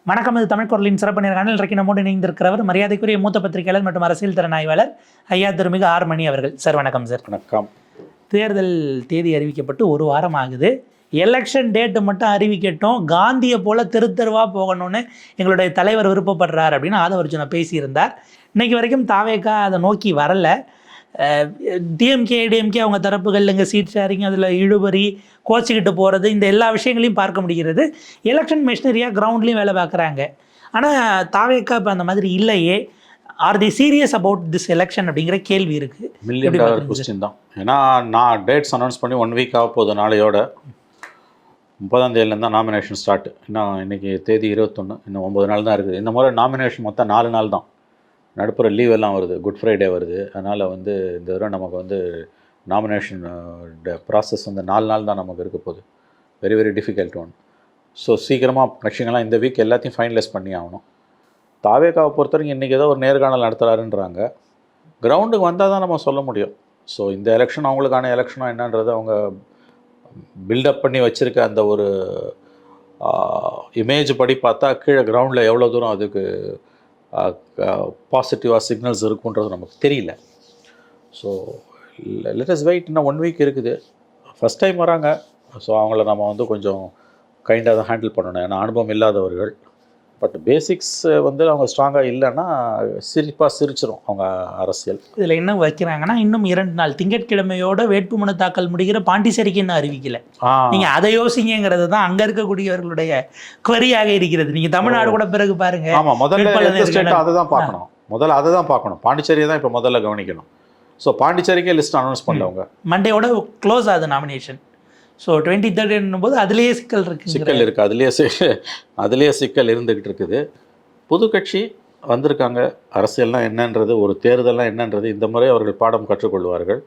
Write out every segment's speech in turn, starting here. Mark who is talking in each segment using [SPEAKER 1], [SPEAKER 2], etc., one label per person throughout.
[SPEAKER 1] வணக்கம். இது தமிழ் குரலின் சிறப்பு நேர்காணல். இன்றைக்கு நம்மோடு இணைந்திருக்கிறவர் மரியாதைக்குரிய மூத்த பத்திரிகையாளர் மற்றும் அரசியல் திறனாய்வாளர் ஐயா திருமிகு ஆர் மணி அவர்கள். சார் வணக்கம். சார்
[SPEAKER 2] வணக்கம்.
[SPEAKER 1] தேர்தல் தேதி அறிவிக்கப்பட்டு ஒரு வாரம் ஆகுது. எலெக்ஷன் டேட்டு மட்டும் அறிவிக்கட்டும், காந்தியை போல தெருவாக போகணும்னு எங்களுடைய தலைவர் விருப்பப்படுறார் அப்படின்னு ஆதவர்ஜுனா பேசியிருந்தார். இன்னைக்கு வரைக்கும் தாவேக்கா அதை நோக்கி வரலை. டிஎம்கே ஏடிஎம்கே அவங்க தரப்புகள் இங்கே சீட் ஷேரிங், அதில் இழுபறி, கோச்சிக்கிட்டு போகிறது, இந்த எல்லா விஷயங்களையும் பார்க்க முடிகிறது. எலெக்ஷன் மிஷினரியாக கிரவுண்ட்லேயும் வேலை பார்க்குறாங்க. ஆனால் தாவேக்கா இப்போ அந்த மாதிரி இல்லையே. Are they serious about this election அப்படிங்கிற கேள்வி இருக்குது.
[SPEAKER 2] $1,000,000 கொஸ்டின் தான். ஏன்னா நான் டேட்ஸ் அனௌன்ஸ் பண்ணி 1 வீக் ஆக போகுது. நாளையோட 30ஆம் தேதியிலேருந்து தான் நாமினேஷன் ஸ்டார்ட். இன்னும் இன்றைக்கி தேதி 21, இன்னும் 9 நாள் தான் இருக்குது. இந்த முறை நாமினேஷன் மொத்தம் 4 நாள் தான். நடுப்புற லீவ் எல்லாம் வருது, குட் ஃப்ரைடே வருது. அதனால் இந்த தடவை நமக்கு நாமினேஷன் ப்ராசஸ் 4 நாள் தான் நமக்கு இருக்க போகுது. Very very difficult one. So சீக்கிரமாக கட்சிங்கெல்லாம் இந்த வீக் எல்லாத்தையும் ஃபைனலைஸ் பண்ணி ஆகணும். தாவேக்காவை பொறுத்த வரைக்கும் இன்றைக்கி ஏதோ ஒரு நேர்காணல் நடத்துகிறாருன்றாங்க. கிரவுண்டுக்கு வந்தால் தான் நம்ம சொல்ல முடியும். ஸோ இந்த எலெக்ஷன் அவங்களுக்கான எலெக்ஷனாக என்னன்றது அவங்க பில்டப் பண்ணி வச்சுருக்க அந்த ஒரு இமேஜ் படி பார்த்தா கீழே கிரவுண்டில் எவ்வளோ தூரம் அதுக்கு பாசிட்டிவாக சிக்னல்ஸ் இருக்குன்றது நமக்கு தெரியல. So let us wait. இன்னும் 1 வீக் இருக்குது. ஃபஸ்ட் டைம் வராங்க. ஸோ அவங்கள நம்ம கொஞ்சம் கைண்டாக தான் ஹேண்டில் பண்ணணும். ஏன்னா அனுபவம் இல்லாதவர்கள். பட் பேசிக்ஸ் அவங்க ஸ்ட்ராங்காக இல்லைன்னா சிரிச்சிரும் அவங்க அரசியல்.
[SPEAKER 1] இதில் என்ன வைக்கிறாங்கன்னா, இன்னும் 2 நாள் திங்கட்கிழமையோட வேட்புமனு தாக்கல் முடிகிற பாண்டிச்சேரிக்கு இன்னும் அறிவிக்கல. நீங்கள் அதை யோசிங்கிறது தான் அங்கே இருக்கக்கூடியவர்களுடைய குவரியாக இருக்கிறது. நீங்கள் தமிழ்நாடு கூட பிறகு பாருங்க.
[SPEAKER 2] ஆமாம், முதல்ல அதை தான் பார்க்கணும். அதை தான் பார்க்கணும். பாண்டிச்சேரியை தான் இப்போ முதல்ல கவனிக்கணும். ஸோ பாண்டிச்சேரிக்கே லிஸ்ட் அனௌன்ஸ் பண்ணவங்க
[SPEAKER 1] மண்டேயோட க்ளோஸ் ஆகுது நாமினேஷன். ஸோ 23rd போது அதுலேயே சிக்கல்
[SPEAKER 2] இருக்குது. அதுலேயே சிக்கல் இருந்துக்கிட்டு இருக்குது. புது கட்சி வந்திருக்காங்க. அரசியல்லாம் என்னன்றது, ஒரு தேர்தல்லாம் என்னன்றது இந்த முறை அவர்கள் பாடம் கற்றுக்கொள்வார்கள்.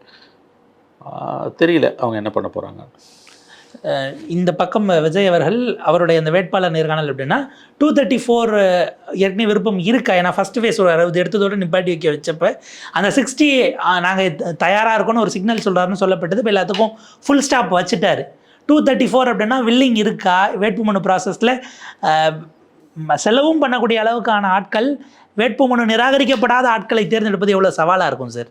[SPEAKER 2] தெரியல அவங்க என்ன பண்ண போகிறாங்க.
[SPEAKER 1] இந்த பக்கம் விஜய் அவர்கள் அவருடைய அந்த வேட்பாளர் நேர்காணல் அப்படின்னா 234 ஏற்கனவே விருப்பம் இருக்கா? ஏன்னா ஃபஸ்ட் ஃபேஸ் ஒரு 60 எடுத்ததோடு நிப்பாட்டி வைக்க வச்சப்போ அந்த 60 நாங்கள் தயாராக இருக்கோன்னு ஒரு சிக்னல் சொல்கிறாருன்னு சொல்லப்பட்டது. இப்போ எல்லாத்துக்கும் ஃபுல் ஸ்டாப் வச்சுட்டாரு. 234 அப்படின்னா வில்லிங் இருக்கா? வேட்புமனு ப்ராசஸில் செலவும் பண்ணக்கூடிய அளவுக்கான ஆட்கள், வேட்புமனு நிராகரிக்கப்படாத ஆட்களை தேர்ந்தெடுப்பது எவ்வளோ சவாலாக இருக்கும் சார்?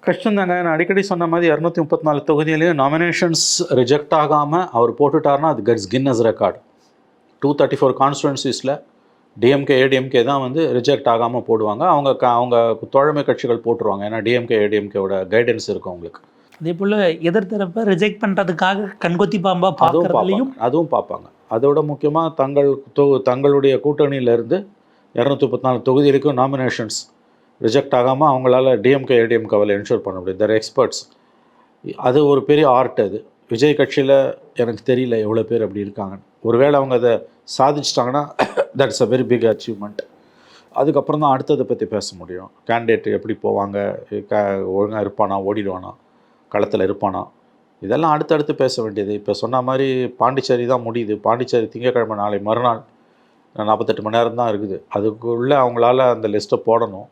[SPEAKER 2] கஷ்டம் தாங்க. நான் அடிக்கடி சொன்ன மாதிரி 234 தொகுதியிலையும் நாமினேஷன்ஸ் ரிஜெக்ட் ஆகாமல் அவர் போட்டுட்டார்னா அது கட்ஸ் கின்னஸ் ரெக்கார்டு. 234 கான்ஸ்டுவன்சிஸில் டிஎம்கே ஏடிஎம்கே தான் ரிஜெக்ட் ஆகாமல் போடுவாங்க. அவங்க தோழமை கட்சிகள் போட்டுருவாங்க. ஏன்னா டிஎம்கே ஏடிஎம்கேவோட கைடன்ஸ் இருக்கும் அவங்களுக்கு.
[SPEAKER 1] அதே போல் எதிர்த்தரப்பை ரிஜெக்ட் பண்ணுறதுக்காக கண்கொத்தி பாம்பாக
[SPEAKER 2] அதுவும் பார்ப்பாங்க. அதோட முக்கியமாக தங்களுடைய கூட்டணியிலேருந்து 234 தொகுதிகளுக்கும் நாமினேஷன்ஸ் ரிஜெக்ட் ஆகாமல் அவங்களால டிஎம்கே ஏடிஎம்கேவில் என்ஷூர் பண்ண முடியும். தேர் எக்ஸ்பர்ட்ஸ். அது ஒரு பெரிய ஆர்ட். அது விஜய் கட்சியில் எனக்கு தெரியல எவ்வளோ பேர் அப்படி இருக்காங்கன்னு. ஒருவேளை அவங்க அதை சாதிச்சிட்டாங்கன்னா that's a very big achievement. அதுக்கப்புறம் தான் அடுத்ததை பற்றி பேச முடியும். கேண்டிடேட் எப்படி போவாங்க, ஒழுங்காக இருப்பானா, ஓடிடுவானா, களத்தில் இருப்பானா, இதெல்லாம் அடுத்தடுத்து பேச வேண்டியது. இப்போ சொன்ன மாதிரி பாண்டிச்சேரி தான் முடியுது. பாண்டிச்சேரி திங்கட்கிழமை, நாளை மறுநாள் 48 மணி நேரம் தான் இருக்குது. அதுக்குள்ளே அவங்களால அந்த லிஸ்ட்டை போடணும்.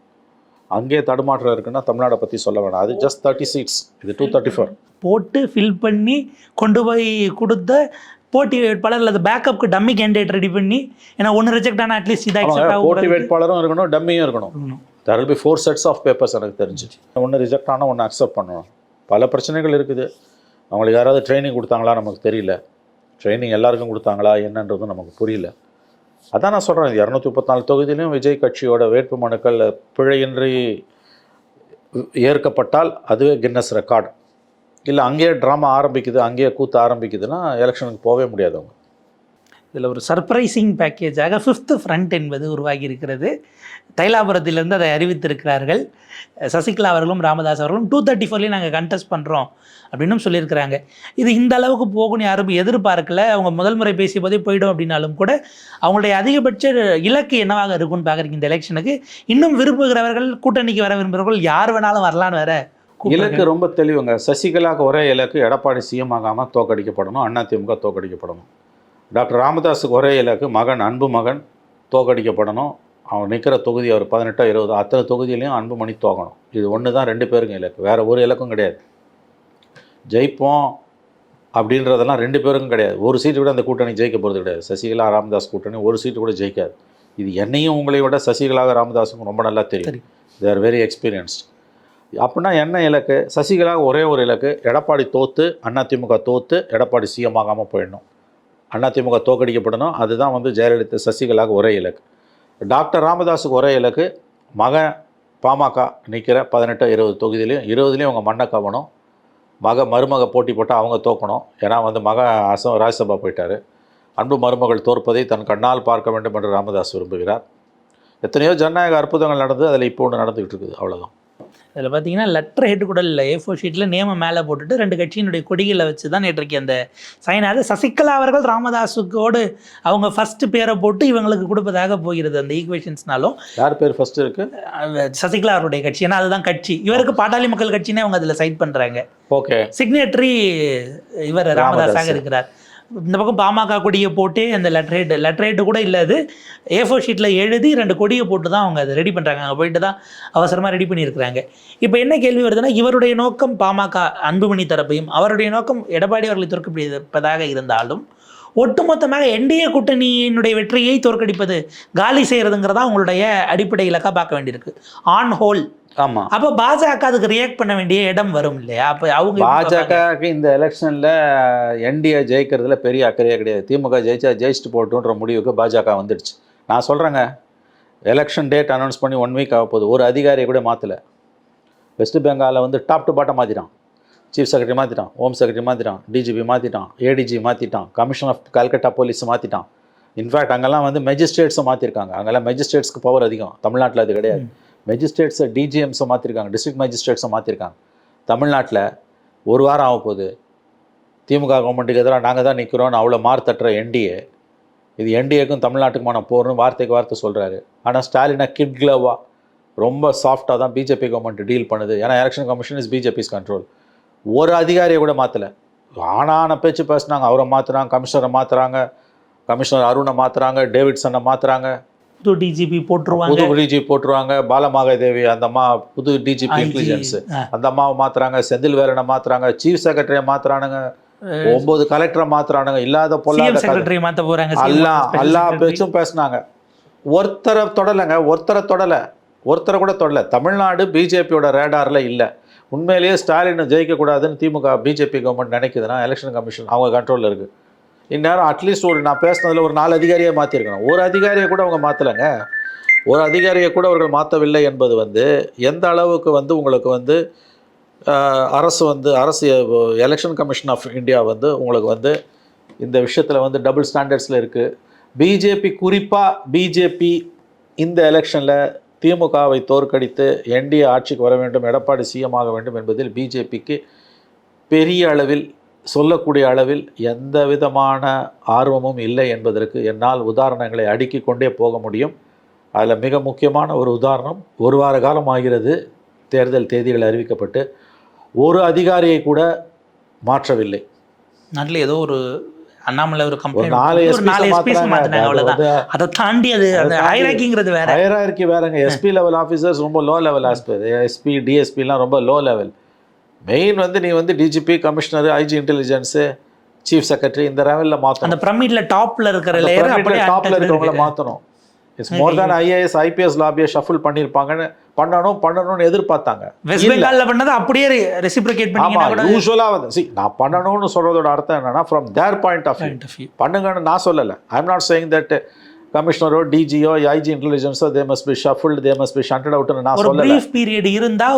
[SPEAKER 2] அங்கேயே தடுமாற்றம் இருக்குன்னா தமிழ்நாடை பற்றி சொல்ல வேணாம். அது ஜஸ்ட் 30 சீட்ஸ். இது 234
[SPEAKER 1] போட்டு ஃபில் பண்ணி கொண்டு போய் கொடுத்த போட்டி வேட்பாளர் அல்லது பேக்கப்புக்கு டம்மி கேண்டிடேட் ரெடி பண்ணி, ஏன்னா ஒன்று ரிஜெக்ட் ஆனால் அட்லீஸ்ட் இதாக அக்செப்ட் ஆகும்.
[SPEAKER 2] போட்டி வேட்பாளரும் இருக்கணும், டம்மியும் இருக்கணும். there will be 4 sets of papers. எனக்கு தெரிஞ்சு ஒன்று ரிஜெக்ட் ஆனால் ஒன்று அக்செப்ட் பண்ணணும். பல பிரச்சனைகள் இருக்குது. அவங்களுக்கு யாராவது ட்ரைனிங் கொடுத்தாங்களா நமக்கு தெரியல. ட்ரைனிங் எல்லாருக்கும் கொடுத்தாங்களா என்னன்றதும் நமக்கு புரியல. அதான் நான் சொல்கிறேன். 234 தொகுதியிலையும் விஜய் கட்சியோட வேட்பு மனுக்கள் பிழையின்றி ஏற்கப்பட்டால் அதுவே கின்னஸ் ரெக்கார்டு. இல்லை அங்கேயே ட்ராமா ஆரம்பிக்குது, அங்கேயே கூத்து ஆரம்பிக்குதுன்னா எலெக்ஷனுக்கு போகவே முடியாது அவங்க.
[SPEAKER 1] இதில் ஒரு சர்ப்ரைசிங் பேக்கேஜாக 5th ஃப்ரண்ட் என்பது உருவாகி இருக்கிறது. தைலாபுரத்திலிருந்து அதை அறிவித்திருக்கிறார்கள். சசிகலா அவர்களும் ராமதாஸ் அவர்களும் 234 நாங்கள் கண்டெஸ்ட் பண்ணுறோம் அப்படின்னும் சொல்லியிருக்கிறாங்க. இது இந்த அளவுக்கு போகும்னு யாரும் எதிர்பார்க்கல. அவங்க முதல் முறை பேசிய போதே போய்டும் அப்படின்னாலும் கூட அவங்களுடைய அதிகபட்ச இலக்கு என்னவாக இருக்கும்னு பார்க்குறீங்க இந்த எலெக்ஷனுக்கு? இன்னும் விரும்புகிறவர்கள், கூட்டணிக்கு வர விரும்புகிறவர்கள் யார் வேணாலும் வரலான்னு வேற
[SPEAKER 2] இலக்கு ரொம்ப தெளிவுங்க. சசிகலாவுக்கு ஒரே இலக்கு எடப்பாடி சிஎம் ஆகாமல் தோக்கடிக்கப்படணும், அதிமுக தோக்கடிக்கப்படணும். டாக்டர் ராமதாஸுக்கு ஒரே இலக்கு மகன், அன்பு மகன் தோக்கடிக்கப்படணும். அவன் நிற்கிற தொகுதி அவர் 18 20 அத்தனை தொகுதியிலையும் அன்புமணி தோக்கணும். இது ஒன்று தான் 2 பேருக்கும் இலக்கு. வேறு ஒரு இலக்கும் கிடையாது. ஜெயிப்போம், அப்படின்றதெல்லாம் 2 பேருக்கும் கிடையாது. ஒரு சீட்டு கூட அந்த கூட்டணி ஜெயிக்க போகிறது கிடையாது. சசிகலா ராமதாஸ் கூட்டணி ஒரு சீட்டு கூட ஜெயிக்காது. இது என்னையும் உங்களை விட சசிகலா ராமதாஸுக்கும் ரொம்ப நல்லா தெரியும். They are very experienced. அப்படின்னா என்ன இலக்கு? சசிகலா ஒரே ஒரு இலக்கு, எடப்பாடி தோற்று அதிமுக தோற்று எடப்பாடி சிஎம் ஆகாமல் போயிடணும், அதிமுக தோக்கடிக்கப்படணும். அதுதான் வந்து ஜெயலலிதா சசிகலாவுக்கு ஒரே இலக்கு. டாக்டர் ராமதாஸுக்கு ஒரே இலக்கு, மகன் பாமக நிற்கிற 18 20 தொகுதியிலையும் 20லையும் அவங்க மண்ணை கவனம், மருமக போட்டி போட்டால் அவங்க தோக்கணும். ஏன்னா வந்து ராஜ்யசபா போயிட்டார். அன்பு மருமகள் தோற்பதை தன் கண்ணால் பார்க்க வேண்டும் என்று ராமதாஸ் விரும்புகிறார். எத்தனையோ ஜனநாயக அற்புதங்கள் நடந்தது, அதில் இப்போ ஒன்று நடந்துகிட்டு இருக்குது, அவ்வளோதான்.
[SPEAKER 1] இதில் பார்த்தீங்கன்னா லெட்டர் ஹெட் கூட இல்லை, A4 ஷீட்டில் நேம மேலே போட்டுட்டு 2 கட்சியினுடைய கொடிகளை வச்சு தான் நேற்றைக்கு அந்த சைன். அது சசிகலா அவர்கள் ராமதாஸுக்கோடு அவங்க ஃபர்ஸ்ட் பேரை போட்டு இவங்களுக்கு கொடுப்பதாக போகிறது அந்த ஈக்குவேஷன்ஸ்னாலும்.
[SPEAKER 2] யார் பேர் ஃபர்ஸ்ட் இருக்குது?
[SPEAKER 1] சசிகலா அவருடைய கட்சி, ஏன்னா அதுதான் கட்சி. இவருக்கு பாட்டாளி மக்கள் கட்சினே அவங்க அதில் சைட் பண்ணுறாங்க.
[SPEAKER 2] ஓகே,
[SPEAKER 1] சிக்னேட்டரி இவர் ராமதாஸாக இருக்கிறார். இந்த பக்கம் பாமக கொடியை போட்டு அந்த லெட்டர் ஹெட் கூட இல்லை, அது A4 ஷீட்டில் எழுதி 2 கொடியை போட்டு தான் அவங்க அதை ரெடி பண்ணுறாங்க. அங்கே போயிட்டு தான் அவசரமாக ரெடி பண்ணியிருக்கிறாங்க. இப்போ என்ன கேள்வி வருதுன்னா, இவருடைய நோக்கம் பாமக அன்புமணி தரப்பையும், அவருடைய நோக்கம் எடப்பாடி அவர்களை தோற்கடிப்பதாக இருந்தாலும் ஒட்டுமொத்தமாக என்டிஏ கூட்டணியினுடைய வெற்றியை தோற்கடிப்பது, காலி செய்கிறதுங்கிறதா உங்களுடைய அடிப்படை இலக்காக பார்க்க வேண்டியிருக்கு ஆன் ஹோல்.
[SPEAKER 2] ஆமாம்.
[SPEAKER 1] அப்போ பாஜக அதுக்கு ரியாக்ட் பண்ண வேண்டிய இடம் வரும் இல்லையா? அப்போ அவங்க
[SPEAKER 2] பாஜகவுக்கு இந்த எலெக்ஷனில் என்டிஏ ஜெயிக்கிறதுல பெரிய அக்கறையே கிடையாது. திமுக ஜெயிச்சுட்டு போட்டுன்ற முடிவுக்கு பாஜக வந்துடுச்சு. நான் சொல்கிறேங்க, எலெக்ஷன் டேட் அனௌன்ஸ் பண்ணி 1 வீக் ஆக போகுது, ஒரு அதிகாரியை கூட மாற்றலை. வெஸ்ட் பெங்காலில் வந்து டாப் டு பாட்டம் மாற்றிட்டான். சீஃப் செக்ரட்டரி மாற்றிட்டான், ஹோம் செக்ரட்டரி மாற்றிட்டான், டிஜிபி மாற்றிட்டான், ஏடிஜி மாற்றிட்டான், கமிஷனர் ஆஃப் கல்கட்டா போலீஸ் மாற்றிட்டான். இன்ஃபேக்ட் அங்கெல்லாம் வந்து மெஜிஸ்ட்ரேட்ஸை மாற்றிருக்காங்க. அங்கெல்லாம் மெஜிஸ்ட்ரேட்ஸ்க்கு பவர் அதிகம், தமிழ்நாட்டில் அது கிடையாது. மெஜிஸ்ட்ரேட்ஸை டிஜிஎம்ஸை மாற்றிருக்காங்க, டிஸ்ட்ரிக்ட் மெஜிஸ்ட்ரேட்ஸை மாற்றிருக்காங்க. தமிழ்நாட்டில் ஒரு வாரம் ஆக போகுது, திமுக கவர்மெண்ட்டுக்கு எதிராக நாங்கள் தான் நிற்கிறோன்னு அவ்வளோ மார்த்தட்டுற என்டிஏ, இது என்டிஏக்கும் தமிழ்நாட்டுக்குமான போர்னு வார்த்தைக்கு வார்த்தை சொல்கிறாரு. ஆனால் ஸ்டாலினை கிட் கிளவாக ரொம்ப சாஃப்டாக தான் பிஜேபி கவர்மெண்ட் டீல் பண்ணுது. ஏன்னா election commission is BJP's control. ஒரு அதிகாரியை கூட மாற்றலை. ஆனான பேச்சு பேசுனாங்க, அவரை மாற்றுறாங்க, கமிஷனரை மாற்றுறாங்க, கமிஷனர் அருணை மாற்றுறாங்க, டேவிட்சனை மாற்றுறாங்க,
[SPEAKER 1] புது டிஜிபி போட்டுருவாங்க,
[SPEAKER 2] புது டிஜிபி போட்டுருவாங்க, பாலமாகதேவி அந்த அம்மா புது டிஜிபி இன்டெலிஜென்ஸ் அந்த அம்மாவை மாற்றுறாங்க, செந்தில் வேலனை மாற்றுறாங்க, சீஃப் செக்ரட்டரியை மாற்றுறானுங்க, 9 கலெக்டரை மாற்றுறானுங்க, இல்லாத பொல்லாத
[SPEAKER 1] செக்ரட்டரி மாற்ற போகிறாங்க,
[SPEAKER 2] எல்லா பேச்சும் பேசுனாங்க. ஒருத்தரை கூட தொடலை. தமிழ்நாடு பிஜேபியோட ரேடாரில் இல்லை. உண்மையிலேயே ஸ்டாலினை ஜெயிக்கக்கூடாதுன்னு திமுக பிஜேபி கவர்மெண்ட் நினைக்குதுன்னா எலெக்ஷன் கமிஷன் அவங்க கண்ட்ரோலில் இருக்குது. இந்நேரம் அட்லீஸ்ட் நான் பேசினதில் ஒரு 4 அதிகாரியை மாற்றிருக்கணும். ஒரு அதிகாரியை கூட அவங்க மாற்றலைங்க. ஒரு அதிகாரியை கூட அவர்கள் மாற்றவில்லை என்பது வந்து எந்த அளவுக்கு வந்து உங்களுக்கு வந்து அரசு எலெக்ஷன் கமிஷன் ஆஃப் இந்தியா வந்து உங்களுக்கு வந்து இந்த விஷயத்தில் வந்து டபுள் ஸ்டாண்டர்ட்ஸில் இருக்குது. குறிப்பாக பிஜேபி இந்த எலெக்ஷனில் திமுகவை தோற்கடித்து என்டிஏ ஆட்சிக்கு வர வேண்டும், எடப்பாடி சிஎம் ஆக வேண்டும் என்பதில் பிஜேபிக்கு பெரிய அளவில், சொல்லக்கூடிய அளவில் எந்த விதமான ஆர்வமும் இல்லை என்பதற்கு என்னால் உதாரணங்களை அடுக்கிக் கொண்டே போக முடியும். அதில் மிக முக்கியமான ஒரு உதாரணம், 1 வார காலம் ஆகிறது தேர்தல் தேதிகள் அறிவிக்கப்பட்டு ஒரு அதிகாரியை கூட மாற்றவில்லை.
[SPEAKER 1] நாட்டில் ஏதோ ஒரு அண்ணாமலை ஒரு கம்பெனி
[SPEAKER 2] 4 எஸ்பி மாத்தினாங்க,
[SPEAKER 1] அவ்வளவுதான். அதை தாண்டி அது அந்த ஹைரார்க்கிங்கிறது வேற. ஹைரார்க்கி
[SPEAKER 2] வேறங்க. எஸ்பி லெவல் ஆஃபீஸர்ஸ் ரொம்ப லோ லெவல் ஆஸ்பர், எஸ்பி டிஎஸ்பிலாம் ரொம்ப லோ லெவல். மெயின் வந்து நீ வந்து DGP, commissioner, IG intelligence, chief secretary இந்த லெவலில் மாற்றணும்.
[SPEAKER 1] அந்த பிரமிட்ல டாப்ல இருக்கிற லேயர் அப்படியே
[SPEAKER 2] டாப்ல இருக்கிறவங்கள மாற்றணும். It's more than IAS IPS லாபியை ஷஃபிள் பண்ணியிருப்பாங்கன்னு பண்ணணும்னு எதிர்பார்த்தாங்க.
[SPEAKER 1] வெஸ்ட் பெங்கால்ல பண்ணது அப்படியே ரெசிப்ரோகேட் பண்ணீங்கன்னா
[SPEAKER 2] யூசுவலா வந்து நான் பண்ணணும்னு சொல்றதோட அர்த்தம் என்னன்னா from their point of view பண்ணுங்கன்னு நான் சொல்லலை. I am not saying that கமிஷனரோ டிஜியோ ஐஜி இன்டெலிஜென்ஸோ they must be shuffled, they must be shunted அவுட்னு நான் சொல்லலை. ஒரு
[SPEAKER 1] பிரீஃப் பீரியட் இருந்தா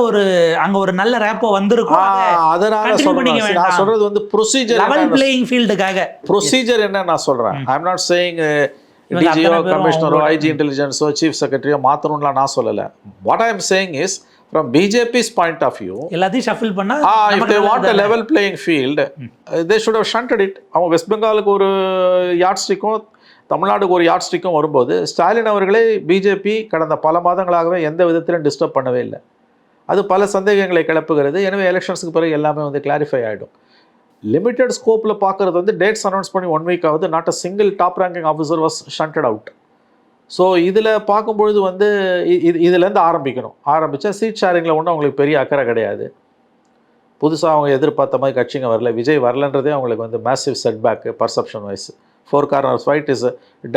[SPEAKER 1] அங்க ஒரு நல்ல ரேப்போ வந்திருக்கும்.
[SPEAKER 2] அதனால சொல்றேன். நான் சொல்றது வந்து ப்ரொசீஜர்,
[SPEAKER 1] லெவல் பிளேயிங் ஃபீல்டுக்காக
[SPEAKER 2] ப்ரொசீஜர் என்ன நான் சொல்றேன். ஐ எம் நாட் சேயிங் டிஜியோ, கமிஷனரோ, ஐஜி இன்டெலிஜென்ஸோ, சீஃப் செக்ரட்டரியோ மாற்றணும்லாம் நான் சொல்லலை. What I am saying is from BJP's point of view,
[SPEAKER 1] எல்லாத்தையும் ஷஃபிள் பண்ணா
[SPEAKER 2] if they want a level playing field, they should have shunted it. அவங்க வெஸ்ட் பெங்காலுக்கு ஒரு யார்ட் ஸ்டிக்கும் தமிழ்நாடுக்கு ஒரு யார்ட் ஸ்டிக்கும் வரும்போது ஸ்டாலின் அவர்களே பிஜேபி கடந்த பல மாதங்களாகவே எந்த விதத்திலும் டிஸ்டர்ப் பண்ணவே இல்லை. அது பல சந்தேகங்களை கிளப்புகிறது. எனவே எலெக்ஷன்ஸுக்கு பிறகு எல்லாமே வந்து கிளாரிஃபை ஆகிடும். லிமிட்டட் ஸ்கோப்பில் பார்க்குறது வந்து டேட்ஸ் அனௌன்ஸ் பண்ணி 1 வீக் ஆகுது. Not a single top ranking officer was shunted out. So இதில் பார்க்கும்பொழுது வந்து இதுலேருந்து ஆரம்பிச்சா சீட் ஷேரிங்கில் ஒன்றும் அவங்களுக்கு பெரிய அக்கறை கிடையாது. புதுசாக அவங்க எதிர்பார்த்த மாதிரி கட்சிங்க வரல, விஜய் வரலன்றதே அவங்களுக்கு வந்து massive setback perception wise. 4 corners fight is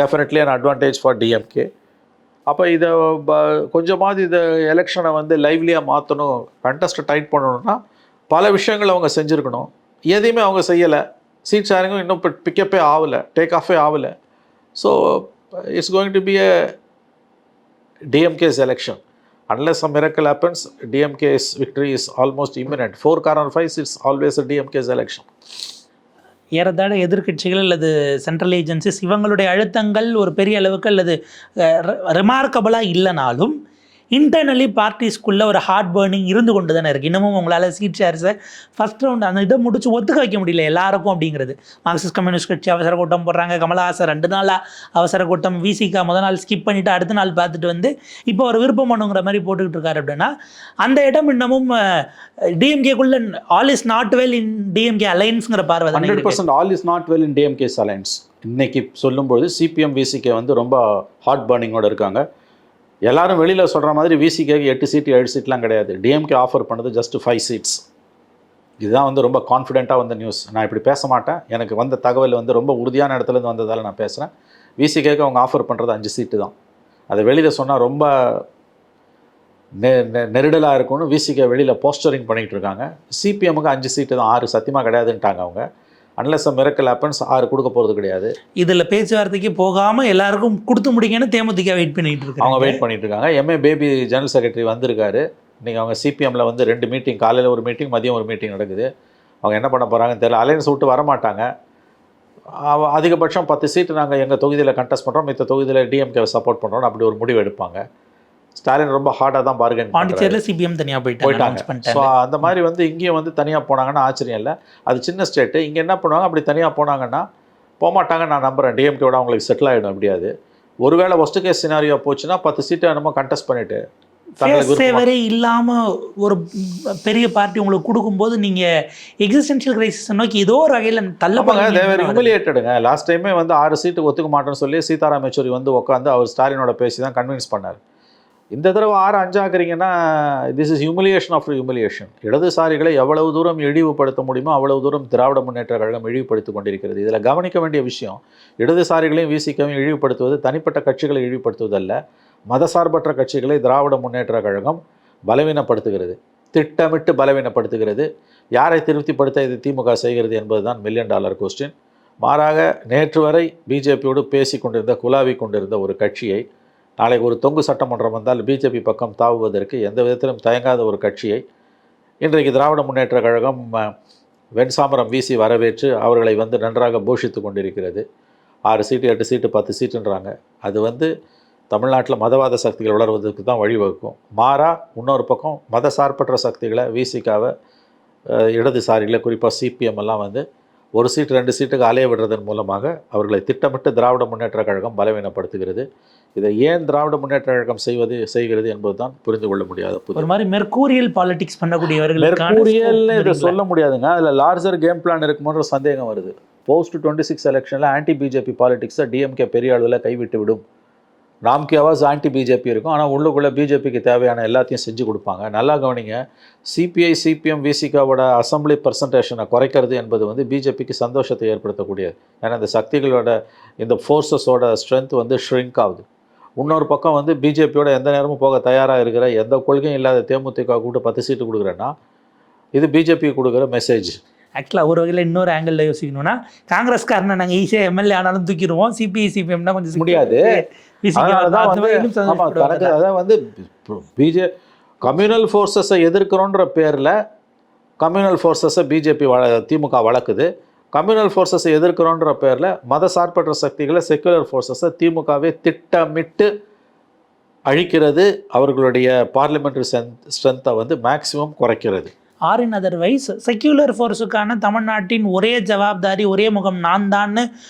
[SPEAKER 2] definitely an advantage for DMK. அப்போ இதை கொஞ்சமாவது இதை எலெக்ஷனை வந்து லைவ்லியாக மாற்றணும், கண்டஸ்ட்டை டைட் பண்ணணும்னா பல விஷயங்கள் அவங்க செஞ்சுருக்கணும். எதையுமே அவங்க செய்யலை. சீட் ஷேரிங்கும் இன்னும் பிக்கப்பே ஆகலை, டேக் ஆஃபே ஆகலை. So it's going to be a DMK's election. Unless a miracle happens, DMK's victory is almost imminent. 4 corner fights, it's always a DMK's election.
[SPEAKER 1] ஏறத்தாழ எதிர்க்கட்சிகள் அல்லது சென்ட்ரல் ஏஜென்சிஸ் இவங்களுடைய அழுத்தங்கள் ஒரு பெரிய அளவுக்கு அல்லது ரிமார்க்கபிளாக இல்லைனாலும் இன்டர்னலி பார்ட்டிஸ்க்குள்ளே ஒரு ஹார்ட் பர்னிங் இருந்து கொண்டு தானே இருக்குது. இன்னமும் உங்களால் சீட் ஷேர்ஸை ஃபஸ்ட் ரவுண்ட் அந்த இதை முடிச்சு ஒத்துக்க வைக்க முடியல எல்லாருக்கும் அப்படிங்கிறது. மார்க்சிஸ்ட் கம்யூனிஸ்ட் கட்சி அவசர கூட்டம் போடுறாங்க, கமலஹாசன் 2 நாளாக அவசர கூட்டம், விசிகா முதல் நாள் ஸ்கிப் பண்ணிவிட்டு அடுத்த நாள் பார்த்துட்டு வந்து இப்போ ஒரு விருப்பம் பண்ணுங்கிற மாதிரி போட்டுக்கிட்டு இருக்காரு. அப்படின்னா அந்த இடம் இன்னமும் டிஎம்கேக்குள்ள all is not well in DMK அலைன்ஸுங்கிற பார்வை
[SPEAKER 2] 100% all is not well in DMK's alliance. இன்னைக்கு சொல்லும்போது சிபிஎம் விசிகே வந்து ரொம்ப ஹார்ட் பர்னிங்கோட இருக்காங்க. எல்லாரும் வெளியில் சொல்கிற மாதிரி விசிகேக்கு 8 சீட்டு 7 சீட்லாம் கிடையாது. டிஎம்கே ஆஃபர் பண்ணது ஜஸ்ட் 5 seats. இதுதான் வந்து ரொம்ப கான்ஃபிடென்ட்டாக வந்த நியூஸ். நான் இப்படி பேச மாட்டேன், எனக்கு வந்த தகவல் வந்து ரொம்ப உறுதியான இடத்துலேருந்து வந்ததால் நான் பேசுகிறேன். விசிகேக்கு அவங்க ஆஃபர் பண்ணுறது 5 சீட்டு தான். அதை வெளியில் சொன்னால் ரொம்ப நெருடலாக இருக்கும்னு விசிகே வெளியில் போஸ்டரிங் பண்ணிகிட்டு இருக்காங்க. சிபிஎம்முக்கு 5 சீட்டு தான், 6 சத்தியமாக கிடையாதுன்ட்டாங்க அவங்க. அன்லெஸ் மிரக்கல் ஹேப்பன்ஸ் 6 கொடுக்க போகிறது கிடையாது.
[SPEAKER 1] இதில் பேச்சுவார்த்தைக்கு போகாமல் எல்லாருக்கும் கொடுத்து முடிங்கன்னு தேமுதிக வெயிட் பண்ணிட்டு இருக்காங்க.
[SPEAKER 2] அவங்க வெயிட் பண்ணிட்டு இருக்காங்க. எம்ஏ பேபி ஜெனரல் செக்ரட்டரி வந்திருக்காரு. இன்றைக்கி அவங்க சிபிஎம்மில் வந்து 2 மீட்டிங், காலையில் ஒரு மீட்டிங், மதியம் ஒரு மீட்டிங் நடக்குது. அவங்க என்ன பண்ண போகிறாங்கன்னு தெரியல. அலையன்ஸ் விட்டு வரமாட்டாங்க. அதிகபட்சம் 10 சீட்டு நாங்கள் எங்கள் தொகுதியில் கண்டெஸ்ட் பண்ணுறோம், மித்த தொகுதியில் டிஎம்கேவை சப்போர்ட் பண்ணுறோம், அப்படி ஒரு முடிவு எடுப்பாங்க. ஸ்டாலின் ரொம்ப ஹார்டாக தான் பார்கன்
[SPEAKER 1] பாண்டிச்சேரியில் சிபிஎம் தனியாக போயிட்டாங்க.
[SPEAKER 2] ஸோ அந்த மாதிரி வந்து இங்கேயும் வந்து தனியாக போனாங்கன்னா ஆச்சரியம் இல்லை. அது சின்ன ஸ்டேட்டு. இங்கே என்ன பண்ணுவாங்க, அப்படி தனியாக போனாங்கன்னா போகமாட்டாங்க நான் நம்புகிறேன். டிஎம்கேவோட அவங்களுக்கு செட்டில் ஆகிடும். எப்படியாது ஒருவேளை ஒஸ்ட் கேஸ் சினாரியோ போச்சுன்னா 10 சீட்டு என்னமோ கண்டெஸ்ட் பண்ணிவிட்டு
[SPEAKER 1] சேவரே இல்லாமல் ஒரு பெரிய பார்ட்டி உங்களுக்கு கொடுக்கும்போது நீங்கள் எக்ஸிஸ்டென்ஷியல் கிரைசிஸ் நோக்கி ஏதோ ஒரு வகையில்
[SPEAKER 2] தள்ளப்பாங்க. தேவர் ஹியூமிலியேட்டடுங்க. லாஸ்ட் டைமே வந்து 6 சீட்டுக்கு ஒத்துக்க மாட்டேன்னு சொல்லி சீதாராம் யெச்சூரி வந்து உட்காந்து அவர் ஸ்டாலினோட பேசி தான் கன்வின்ஸ் பண்ணார். இந்த தடவை 6 5 ஆக்குறீங்கன்னா this is humiliation after humiliation. இடதுசாரிகளை எவ்வளவு தூரம் இழிவுபடுத்த முடியுமோ அவ்வளவு தூரம் திராவிட முன்னேற்ற கழகம் இழிவுபடுத்தி கொண்டிருக்கிறது. இதில் கவனிக்க வேண்டிய விஷயம், இடதுசாரிகளையும் விசிக்கவும் இழிவுபடுத்துவது தனிப்பட்ட கட்சிகளை இழிவுபடுத்துவதல்ல, மதசார்பற்ற கட்சிகளை திராவிட முன்னேற்ற கழகம் பலவீனப்படுத்துகிறது, திட்டமிட்டு பலவீனப்படுத்துகிறது. யாரை திருப்திப்படுத்த இது திமுக செய்கிறது என்பதுதான் $1 million கொஸ்டின். மாறாக நேற்று வரை பிஜேபியோடு பேசி கொண்டிருந்த, குலாவி கொண்டிருந்த ஒரு கட்சியை, நாளைக்கு ஒரு தொங்கு சட்டமன்றம் வந்தால் பிஜேபி பக்கம் தாவுவதற்கு எந்த விதத்திலும் தயங்காத ஒரு கட்சியை இன்றைக்கு திராவிட முன்னேற்ற கழகம் வெண்சாமரம் வீசி வரவேற்று அவர்களை வந்து நன்றாக போஷித்து கொண்டிருக்கிறது. 6 சீட்டு 8 சீட்டு 10 சீட்டுன்றாங்க. அது வந்து தமிழ்நாட்டில் மதவாத சக்திகள் வளர்வதற்கு தான் வழிவகுக்கும். மாறா இன்னொரு பக்கம் மத சார்பற்ற சக்திகளை, விசிகாவை, இடதுசாரிகளை, குறிப்பாக சிபிஎம் எல்லாம் வந்து 1 சீட்டு 2 சீட்டுக்கு அலைய விடுறதன் மூலமாக அவர்களை திட்டமிட்டு திராவிட முன்னேற்ற கழகம் பலவீனப்படுத்துகிறது. இதை ஏன் திராவிட முன்னேற்ற கழகம் செய்கிறது என்பதுதான் புரிந்து கொள்ள முடியாத.
[SPEAKER 1] ஒரு மாதிரி மெர்கூரியல் பாலிடிக்ஸ் பண்ணக்கூடியவர்கள்.
[SPEAKER 2] மெர்கூரியல் இதை சொல்ல முடியாதுங்க. அதில் லார்ஜர் கேம் பிளான் இருக்குமோன்ற சந்தேகம் வருது. போஸ்ட் 26 எலெக்ஷனில் ஆன்டி பிஜேபி பாலிடிக்ஸை டிஎம்கே பெரிய அளவில் கைவிட்டு விடும். நாம்கே ஆவாஸ் ஆன்டி பிஜேபி இருக்கும், ஆனால் உள்ளுக்குள்ளே பிஜேபிக்கு தேவையான எல்லாத்தையும் செஞ்சு கொடுப்பாங்க. நல்லா கவனிங்க, சிபிஐ சிபிஎம் விசிகாவோட அசம்பிளி பர்சன்டேஷனை குறைக்கிறது என்பது வந்து பிஜேபிக்கு சந்தோஷத்தை ஏற்படுத்தக்கூடியது. ஏன்னா இந்த சக்திகளோட இந்த ஃபோர்ஸஸோட ஸ்ட்ரென்த் வந்து ஷ்ரிங்க் ஆகுது. இன்னொரு பக்கம் வந்து பிஜேபியோட எந்த நேரமும் போக தயாராக இருக்கிற, எந்த கொள்கையும் இல்லாத தேமுதிக கூட்டு 10 சீட்டு கொடுக்குறேன்னா இது பிஜேபி கொடுக்குற மெசேஜ்.
[SPEAKER 1] ஆக்சுவலாக ஒரு வகையில் இன்னொரு ஆங்கிளில் யோசிக்கணும்னா, காங்கிரஸ்காரனை நாங்கள் ஈஸியாக எம்எல்ஏ ஆனாலும் தூக்கிடுவோம், சிபிஐ சிபிஎம்னா கொஞ்சம்
[SPEAKER 2] முடியாது. அதான் வந்து கம்யூனல் ஃபோர்ஸஸை எதிர்க்கிறோன்ற பேரில் கம்யூனல் ஃபோர்ஸஸை பிஜேபி திமுக வளர்க்குது. கம்யூனல் ஃபோர்ஸஸை எதிர்க்கிறோன்ற பேரில் மத சார்பற்ற சக்திகளை, செக்குலர் ஃபோர்ஸஸை திமுகவே திட்டமிட்டு அழிக்கிறது. அவர்களுடைய பார்லிமெண்ட்ரி ஸ்ட்ரென்த்தை வந்து மேக்சிமம் குறைக்கிறது.
[SPEAKER 1] ஆர் இன் அதர்வைஸ் செக்யூலர் ஃபோர்ஸுக்கான தமிழ்நாட்டின் ஒரே ஜவாப்தாரி, ஒரே முகம் நான் தான்னு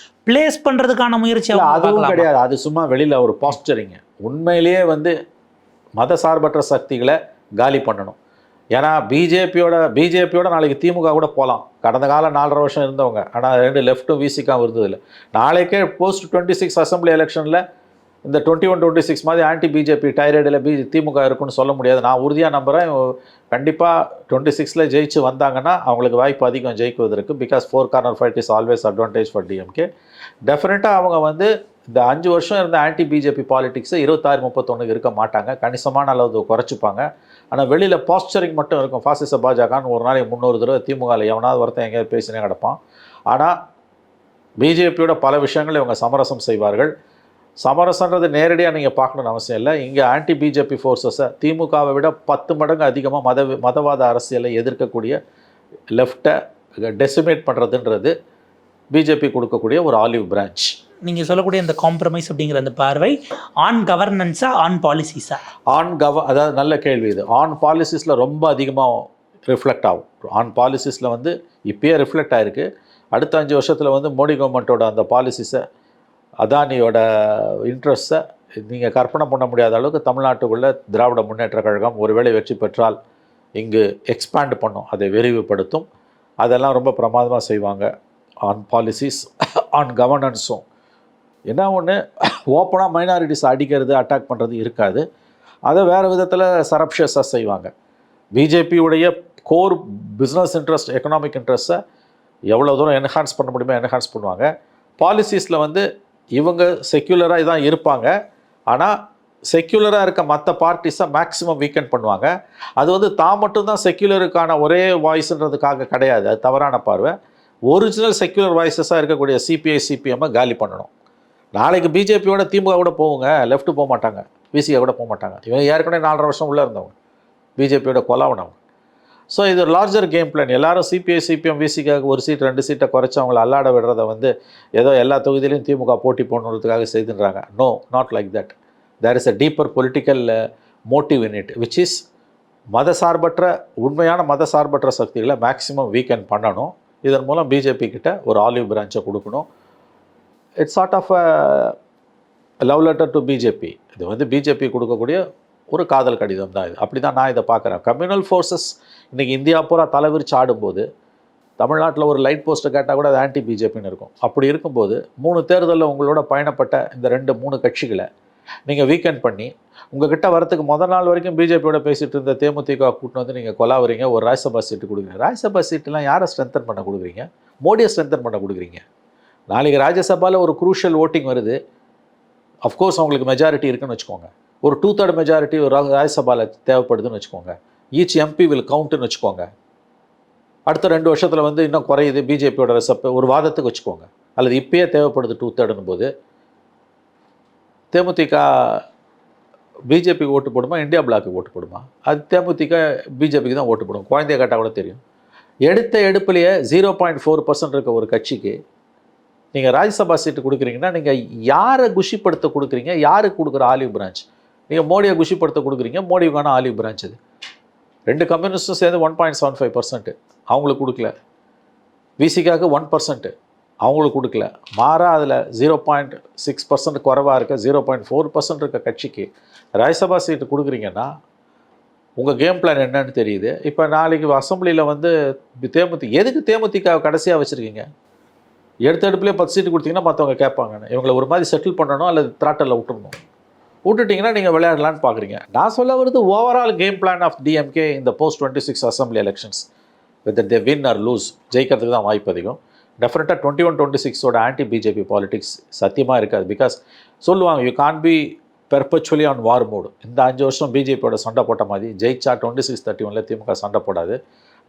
[SPEAKER 1] பிளேஸ் பண்ணுறதுக்கான முயற்சி
[SPEAKER 2] அதுவும் கிடையாது. அது சும்மா வெளியில் ஒரு பாஸ்டரிங்க. உண்மையிலேயே வந்து மத சார்பற்ற சக்திகளை காலி பண்ணணும். ஏன்னா பிஜேபியோட நாளைக்கு திமுக கூட போகலாம். கடந்த காலம் 4.5 வருஷம் இருந்தவங்க, ஆனால் 2 லெஃப்ட்டும் விசிக்காவும் இருந்ததில்லை. நாளைக்கே போஸ்ட் 26 அசம்பிளி எலெக்ஷனில் இந்த 21-26 மாதிரி ஆன்டி பிஜேபி டைரேடில் திமுக இருக்குன்னு சொல்ல முடியாது. நான் உறுதியாக நம்புகிறேன் கண்டிப்பாக 26ல் ஜெயிச்சு வந்தாங்கன்னா அவங்களுக்கு வாய்ப்பு அதிகம் ஜெயிக்குவதற்கு. Because 4 corner fight is always advantage for DMK. டெஃபினட்டாக அவங்க வந்து இந்த 5 வருஷம் இருந்த ஆன்டி பிஜேபி பாலிடிக்ஸு 26-31 இருக்க மாட்டாங்க, கணிசமான அளவு குறைச்சிப்பாங்க. ஆனால் வெளியில் பாஸ்டரிங் மட்டும் இருக்கும். பாசிச பாஜகன்னு ஒரு நாளைக்கு 300 தடவை திமுகவில் எவனாவது ஒருத்தன் எங்கேயாவது பேசினே கிடப்பான். ஆனால் பிஜேபியோட பல விஷயங்கள் இவங்க சமரசம் செய்வார்கள். சமரசன்றது நேரடியாக நீங்கள் பார்க்கணுன்னு அவசியம் இல்லை. இங்கே ஆன்டி பிஜேபி ஃபோர்ஸஸை திமுகவை விட 10 மடங்கு அதிகமாக மதவாத அரசியலை எதிர்க்கக்கூடிய லெஃப்டை டெசிமேட் பண்ணுறதுன்றது பிஜேபி கொடுக்கக்கூடிய ஒரு ஆலிவ் பிரான்ச்.
[SPEAKER 1] நீங்கள் சொல்லக்கூடிய இந்த காம்ப்ரமைஸ் அப்படிங்கிற அந்த பார்வை ஆன் கவர்னன்ஸா ஆன் பாலிசிஸா?
[SPEAKER 2] அதாவது நல்ல கேள்வி இது. ஆன் பாலிசிஸில் ரொம்ப அதிகமாக ரிஃப்ளெக்ட் ஆகும். ஆன் பாலிசிஸில் வந்து இப்பயே ரிஃப்ளெக்ட் ஆகிருக்கு. அடுத்த 5 வருஷத்தில் வந்து மோடி கவர்மெண்ட்டோட அந்த பாலிசிஸை, அதானியோட இன்ட்ரெஸ்ட்டை நீங்கள் கற்பனை பண்ண முடியாத அளவுக்கு தமிழ்நாட்டுக்குள்ளே திராவிட முன்னேற்ற கழகம் ஒருவேளை வெற்றி பெற்றால் இங்கு எக்ஸ்பேண்ட் பண்ணும், அதை விரிவுபடுத்தும். அதெல்லாம் ரொம்ப பிரமாதமாக செய்வாங்க. ஆன் பாலிசிஸ், ஆன் கவர்னன்ஸும் என்ன ஒன்று ஓப்பனாக மைனாரிட்டிஸ் அடிக்கிறது அட்டாக் பண்ணுறது இருக்காது. அதை வேறு விதத்தில் சரப்ஷியஸாக செய்வாங்க. பிஜேபியுடைய கோர் பிஸ்னஸ் இன்ட்ரெஸ்ட், எக்கனாமிக் இன்ட்ரெஸ்ட்டை எவ்வளோ தூரம் என்ஹான்ஸ் பண்ண முடியுமோ என்ஹான்ஸ் பண்ணுவாங்க. பாலிசிஸில் வந்து இவங்க செக்யூலராக தான் இருப்பாங்க. ஆனால் செக்யூலராக இருக்க மற்ற பார்ட்டிஸை மேக்ஸிமம் வீக்கெண்ட் பண்ணுவாங்க. அது வந்து தான் மட்டும்தான் செக்யூலருக்கான ஒரே வாய்ஸ்ன்றதுக்காக கிடையாது, அது தவறான பார்வை. ஒரிஜினல் செக்யூலர் வாய்ஸஸாக இருக்கக்கூடிய சிபிஐ சிபிஎம்மை காலி பண்ணணும். நாளைக்கு பிஜேபியோட திமுக கூட போவுங்க, லெஃப்ட்டு போக மாட்டாங்க, விசிகா கூட போக மாட்டாங்க. இவங்க ஏற்கனவே 4.5 வருஷம் உள்ளே இருந்தவங்க, பிஜேபியோட கொலாவனவங்க. ஸோ இது லார்ஜர் கேம் பிளான். எல்லாரும் சிபிஐ சிபிஎம் விசிகாவுக்கு 1 சீட் 2 சீட்டை குறைச்சி அவங்கள அல்லாட விடுறத வந்து ஏதோ எல்லா தொகுதியிலையும் திமுக போட்டி போடணுன்றதுக்காக செய்துன்றாங்க. No, not like that. There is a deeper political motive in it, which is மதசார்பற்ற, உண்மையான மதசார்பற்ற சக்திகளை மேக்ஸிமம் வீக்கெண்ட் பண்ணணும். இதன் மூலம் பிஜேபி கிட்ட ஒரு ஆலிவ் பிரான்ச்சை கொடுக்கணும். It's sort of love letter to BJP. இது வந்து பிஜேபி கொடுக்கக்கூடிய ஒரு காதல் கடிதம் தான் இது. அப்படி தான் நான் இதை பார்க்குறேன். கம்யூனல் ஃபோர்ஸஸ் இன்றைக்கி இந்தியா பூரா தலைவிரிச்சு ஆடும்போது தமிழ்நாட்டில் ஒரு லைட் போஸ்ட்டை கேட்டால் கூட அது ஆன்டி பிஜேபின்னு இருக்கும். அப்படி இருக்கும்போது 3 தேர்தலில் உங்களோட பயணப்பட்ட இந்த 2-3 கட்சிகளை நீங்கள் வீக்கெண்ட் பண்ணி உங்ககிட்ட வரத்துக்கு முதல் நாள் வரைக்கும் பிஜேபியோட பேசிகிட்டு இருந்த தேமுதிக கூட்டின்னு வந்து நீங்கள் கொலாவுறீங்க, ஒரு ராஜ்யசபா சீட்டு கொடுக்குறீங்க. ராஜ்யசபா சீட்டுலாம் யாரை ஸ்ட்ரென்தன் பண்ண கொடுக்குறீங்க? மோடியை ஸ்ட்ரென்தன் பண்ண கொடுக்குறீங்க. நாளைக்கு ராஜ்யசபாவில் ஒரு குரூஷியல் ஓட்டிங் வருது. அஃப்கோர்ஸ் அவங்களுக்கு மெஜாரிட்டி இருக்குன்னு வச்சுக்கோங்க. ஒரு 2/3 மெஜாரிட்டி ஒரு ராஜ்யசபாவில் தேவைப்படுதுன்னு வச்சுக்கோங்க. ஈச் எம்பி வில் கவுண்ட்டுன்னு வச்சுக்கோங்க. அடுத்த 2 வருஷத்தில் வந்து இன்னும் குறையுது பிஜேபியோட ஒரு வாதத்துக்கு வச்சுக்கோங்க. அல்லது இப்பயே தேவைப்படுது 2/3 போது தேமுதிக பிஜேபிக்கு ஓட்டு போடுமா, இந்தியா பிளாக்கு ஓட்டு போடுமா? அது தேமுதிக பிஜேபிக்கு தான் ஓட்டு போடும். குழந்தைய கேட்டால் கூட தெரியும். எடுத்த எடுப்புலையே 0.4% இருக்க ஒரு கட்சிக்கு நீங்கள் ராஜ்யசபா சீட்டு கொடுக்குறீங்கன்னா நீங்கள் யாரை குஷிப்படுத்த கொடுக்குறீங்க? யாருக்கு கொடுக்குற ஆலிவ் பிரான்ச்? நீங்கள் மோடியை குஷிப்படுத்த கொடுக்குறீங்க, மோடிக்கான ஆலிவ் பிரான்ச் அது. 2 கம்யூனிஸ்ட்டும் சேர்ந்து 1.75% அவங்களுக்கு கொடுக்கல. விசிகாவுக்கு 1% அவங்களுக்கு கொடுக்கல. மாறா அதில் 0.6% குறைவாக இருக்க 0.4% இருக்க கட்சிக்கு ராஜ்யசபா சீட்டு கொடுக்குறீங்கன்னா உங்கள் கேம் பிளான் என்னன்னு தெரியுது. இப்போ நாளைக்கு அசம்பிளியில் வந்து எதுக்கு தேமுதிக கடைசியாக வச்சுருக்கீங்க? எடுத்த எடுப்புலேயே 10 சீட்டு கொடுத்தீங்கன்னா மற்றவங்க கேட்பாங்கன்னு இவங்களை ஒரு மாதிரி செட்டில் பண்ணணும் அல்லது திராட்டலில் விட்டுட்டிங்கன்னா நீங்கள் விளையாடலான்னு பார்க்குறீங்க. நான் சொல்ல வருது overall game plan of DMK இந்த post 26 assembly elections whether they win or lose, ஜெயிக்கிறதுக்கு தான் வாய்ப்பு அதிகம். டெஃபினட்டாக 21-26 ஆன்டி பிஜேபி பாலிடிக்ஸ் சத்தியமாக இருக்காது. பிகாஸ் சொல்லுவாங்க you can be perpetually on war mode. இந்த 5 வருஷம் பிஜேபியோட சண்டை போட்ட மாதிரி ஜெயிச்சா 26-31 திமுக சண்டை போடாது.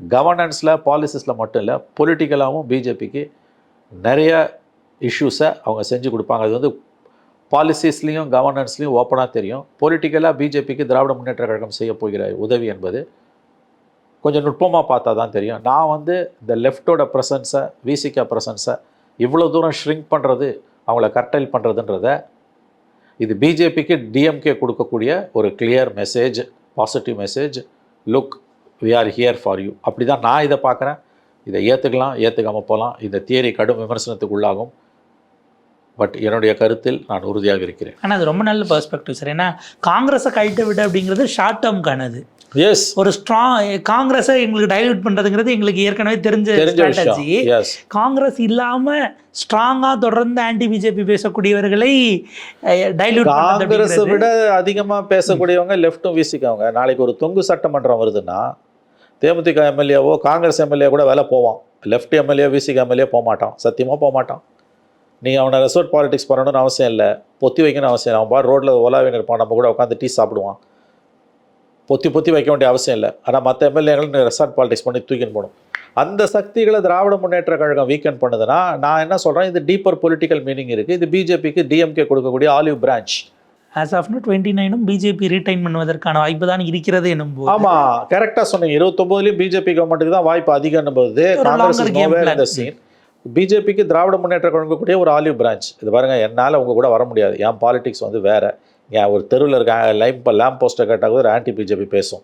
[SPEAKER 2] கவர்னன்ஸில் பாலிசிஸில் மட்டும் இல்லை, பொலிட்டிக்கலாகவும் பிஜேபிக்கு நிறைய இஷ்யூஸை அவங்க செஞ்சு கொடுப்பாங்க. அது வந்து பாலிசிஸ்லேயும் கவர்னன்ஸ்லேயும் ஓப்பனாக தெரியும். பொலிட்டிக்கலாக பிஜேபிக்கு திராவிட முன்னேற்ற கழகம் செய்ய போகிற உதவி என்பது கொஞ்சம் நுட்பமாக பார்த்தா தான் தெரியும். நான் வந்து இந்த லெஃப்டோட ப்ரெசன்ஸை, விசிகா ப்ரெசன்ஸை இவ்வளோ தூரம் ஷ்ரிங்க் பண்ணுறது, அவங்கள கர்டைல் பண்ணுறதுன்றத இது பிஜேபிக்கு டிஎம்கே கொடுக்கக்கூடிய ஒரு clear message, positive message. Look, we are here for you. அப்படி தான் நான் இதை பார்க்குறேன். இதை ஏற்றுக்கலாம், ஏற்றுக்காமல் போகலாம். இந்த தியரி கடும் விமர்சனத்துக்கு உள்ளாகும். பட் என்னுடைய கருத்தில் நான் உறுதியாக இருக்கிறேன்.
[SPEAKER 1] ஆனால் அது ரொம்ப நல்ல பெர்ஸ்பெக்டிவ் சார். ஏன்னா காங்கிரஸை கழட்ட விட அப்படிங்கிறது ஷார்ட் டேர்ம்கானது.
[SPEAKER 2] எஸ்,
[SPEAKER 1] ஒரு காங்கிரஸை எங்களுக்கு டைல்யூட் பண்றதுங்கிறது எங்களுக்கு ஏற்கனவே தெரிஞ்ச ஸ்ட்ராட்டஜி.
[SPEAKER 2] எஸ்.
[SPEAKER 1] காங்கிரஸ் இல்லாம ஸ்ட்ராங்கா தொடர்ந்து ஆன்டி பிஜேபி பேசக்கூடியவர்களை டைல்யூட்
[SPEAKER 2] காங்கிரஸை விட அதிகமா பேசக்கூடியவங்க லெஃப்ட்டும் வீசிக்கவங்க. நாளைக்கு ஒரு தொங்கு சட்டமன்றம் வருதுன்னா தேமுதிக எம்எல்ஏவோ காங்கிரஸ் எம்எல்ஏ கூட வேலை போவான், லெஃப்ட் எம்எல்ஏ விசிக எம்எல்ஏ போக மாட்டான், சத்தியமாக போக மாட்டான். நீ அவனை ரெசார்ட் பாலிடிக்ஸ் பண்ணணும்னு அவசியம் இல்லை, பொத்தி வைக்கணும்னு அவசியம் இல்லை. அவன் பார் ரோட்டில் ஓலாவே இருப்பான், நம்ம கூட உட்காந்து டீ சாப்பிடுவான். பொத்தி வைக்க வேண்டிய அவசியம் இல்லை. ஆனால் மற்ற எம்எல்ஏங்களும் நீ ரெசார்ட் பாலிடிக்ஸ் பண்ணி தூக்கின்னு போகணும். அந்த சக்திகளை திராவிட முன்னேற்ற கழகம் வீக்கெண்ட் பண்ணுதுன்னா நான் என்ன சொல்கிறேன், இது டீப்பர் பொலிட்டிக்கல் மீனிங் இருக்குது. இது பிஜேபிக்கு டிஎம்கே கொடுக்கக்கூடிய olive branch.
[SPEAKER 1] As of 29 BJP retain பண்ணுவதற்கான வாய்ப்பு தான் இருக்கிறது என்னும் போது.
[SPEAKER 2] ஆமாம், கரெக்டாக சொன்னீங்க. 29 பிஜேபி கவர்மெண்ட்டுக்கு தான் வாய்ப்பு அதிகம் போது காங்கிரஸ் சீன். பிஜேபிக்கு திராவிட முன்னேற்ற கழகக்கூடிய ஒரு ஆலிவ் பிரான்ச். இது பாருங்கள், என்னால் உங்கள் கூட வர முடியாது, என் பாலிடிக்ஸ் வந்து வேறு. ஏன் ஒரு தெருவில் இருக்க லேம்ப் போஸ்ட்டை கேட்டால் கூட ஒரு ஆன்டி பிஜேபி பேசும்.